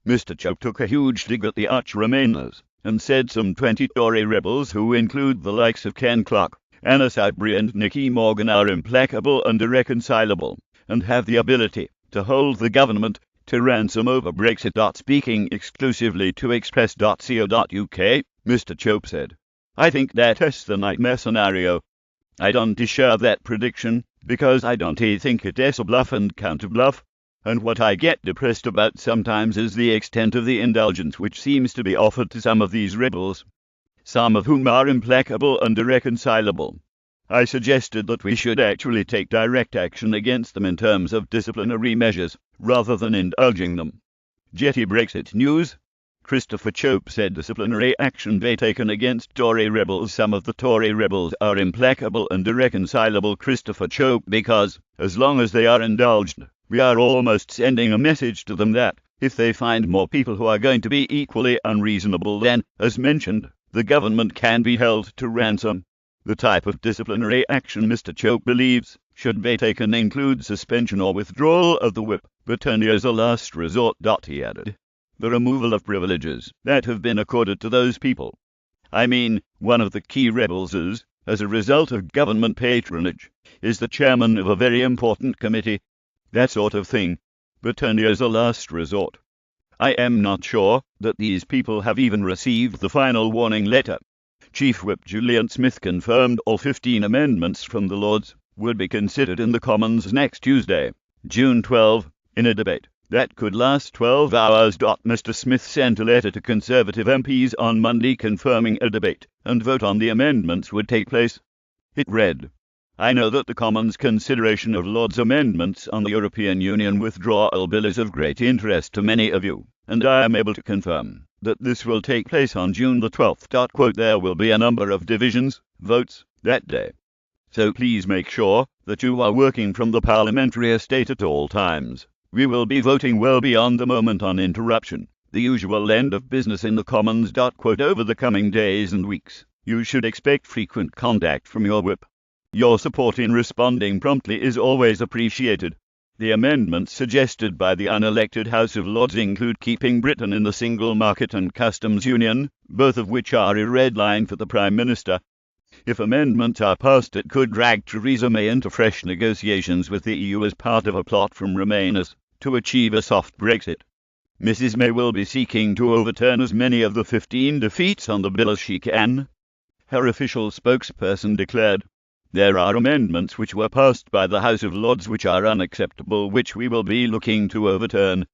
Mr. Chope took a huge dig at the arch-Remainers, and said some 20 Tory rebels, who include the likes of Ken Clarke, Anna Soubry and Nicky Morgan, are implacable and irreconcilable, and have the ability to hold the government to ransom over Brexit. Speaking exclusively to express.co.uk, Mr. Chope said, "I think that is the nightmare scenario. I don't share that prediction, because I don't think it is a bluff and counter-bluff. And what I get depressed about sometimes is the extent of the indulgence which seems to be offered to some of these rebels, some of whom are implacable and irreconcilable. I suggested that we should actually take direct action against them in terms of disciplinary measures, rather than indulging them." Jetty Brexit News. Christopher Chope said disciplinary action be taken against Tory rebels. Some of the Tory rebels are implacable and irreconcilable, Christopher Chope, because, as long as they are indulged, we are almost sending a message to them that, if they find more people who are going to be equally unreasonable, then, as mentioned, the government can be held to ransom. The type of disciplinary action Mr. Chope believes should be taken include suspension or withdrawal of the whip, but only as a last resort. He added, the removal of privileges that have been accorded to those people. I mean, one of the key rebels is, as a result of government patronage, is the chairman of a very important committee, that sort of thing, but only as a last resort. I am not sure that these people have even received the final warning letter. Chief Whip Julian Smith confirmed all 15 amendments from the Lords would be considered in the Commons next Tuesday, June 12, in a debate that could last 12 hours. Mr. Smith sent a letter to Conservative MPs on Monday confirming a debate and vote on the amendments would take place. It read, "I know that the Commons' consideration of Lord's amendments on the European Union Withdrawal Bill is of great interest to many of you, and I am able to confirm that this will take place on June the 12th. There will be a number of divisions, votes, that day. So please make sure that you are working from the parliamentary estate at all times. We will be voting well beyond the moment on interruption, the usual end of business in the Commons. Over the coming days and weeks, you should expect frequent contact from your whip. Your support in responding promptly is always appreciated. The amendments suggested by the unelected House of Lords include keeping Britain in the single market and customs union, both of which are a red line for the Prime Minister. If amendments are passed, it could drag Theresa May into fresh negotiations with the EU as part of a plot from Remainers to achieve a soft Brexit. Mrs. May will be seeking to overturn as many of the 15 defeats on the bill as she can. Her official spokesperson declared, "There are amendments which were passed by the House of Lords which are unacceptable, which we will be looking to overturn.